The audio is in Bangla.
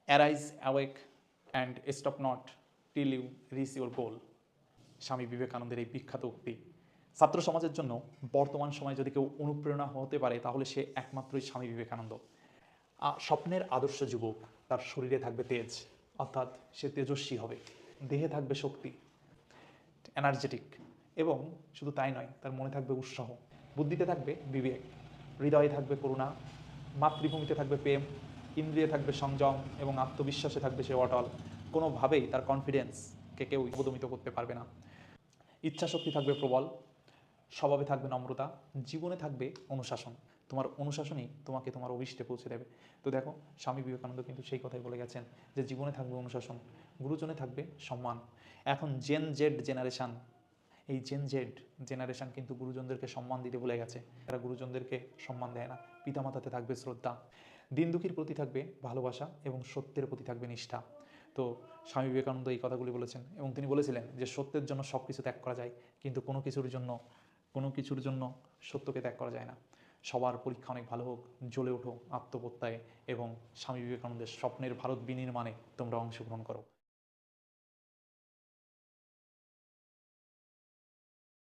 Arise awake and stop not till you reach your goal. Swami বিবেকানন্দের এই বিখ্যাত উক্তি। ছাত্র সমাজের জন্য বর্তমান সময়ে যদি কেউ অনুপ্রেরণা হতে পারে তাহলে সে একমাত্রই স্বামী বিবেকানন্দ। স্বপ্নের আদর্শ যুবক, তার শরীরে থাকবে তেজ, অর্থাৎ সে তেজস্বী হবে, দেহে থাকবে শক্তি, এনার্জেটিক, এবং শুধু তাই নয়, তার মনে থাকবে উৎসাহ, বুদ্ধিতে থাকবে বিবেক, হৃদয়ে থাকবে করুণা, মাতৃভূমিতে থাকবে প্রেম, ইন্দ্রিয়ে থাকবে সংযম এবং আত্মবিশ্বাসে থাকবে সে অটল। কোনোভাবেই তার কনফিডেন্সকে কেউ অবদমিত করতে পারবে না। ইচ্ছাশক্তি থাকবে প্রবল, স্বভাবে থাকবে নম্রতা, জীবনে থাকবে অনুশাসন। তোমার অনুশাসনই তোমাকে তোমার অভিষ্টে পৌঁছে দেবে। তো দেখো, স্বামী বিবেকানন্দ কিন্তু সেই কথাই বলে গেছেন যে জীবনে থাকবে অনুশাসন, গুরুজনে থাকবে সম্মান। এখন জেন জেড জেনারেশান, এই জেন জেড জেনারেশান কিন্তু গুরুজনদেরকে সম্মান দিতে ভুলে গেছে। তারা গুরুজনদেরকে সম্মান দেয় না। পিতামাতাতে থাকবে শ্রদ্ধা, দিন দুঃখীর প্রতি থাকবে ভালোবাসা এবং সত্যের প্রতি থাকবে নিষ্ঠা। তো স্বামী বিবেকানন্দ এই কথাগুলি বলেছেন এবং তিনি বলেছিলেন যে সত্যের জন্য সব কিছু ত্যাগ করা যায়, কিন্তু কোনো কিছুর জন্য সত্যকে ত্যাগ করা যায় না। সবার পরীক্ষা অনেক ভালো হোক, জ্বলে ওঠো আত্মপ্রত্যয়ে এবং স্বামী বিবেকানন্দের স্বপ্নের ভারত বিনির্মাণে তোমরা অংশগ্রহণ করো।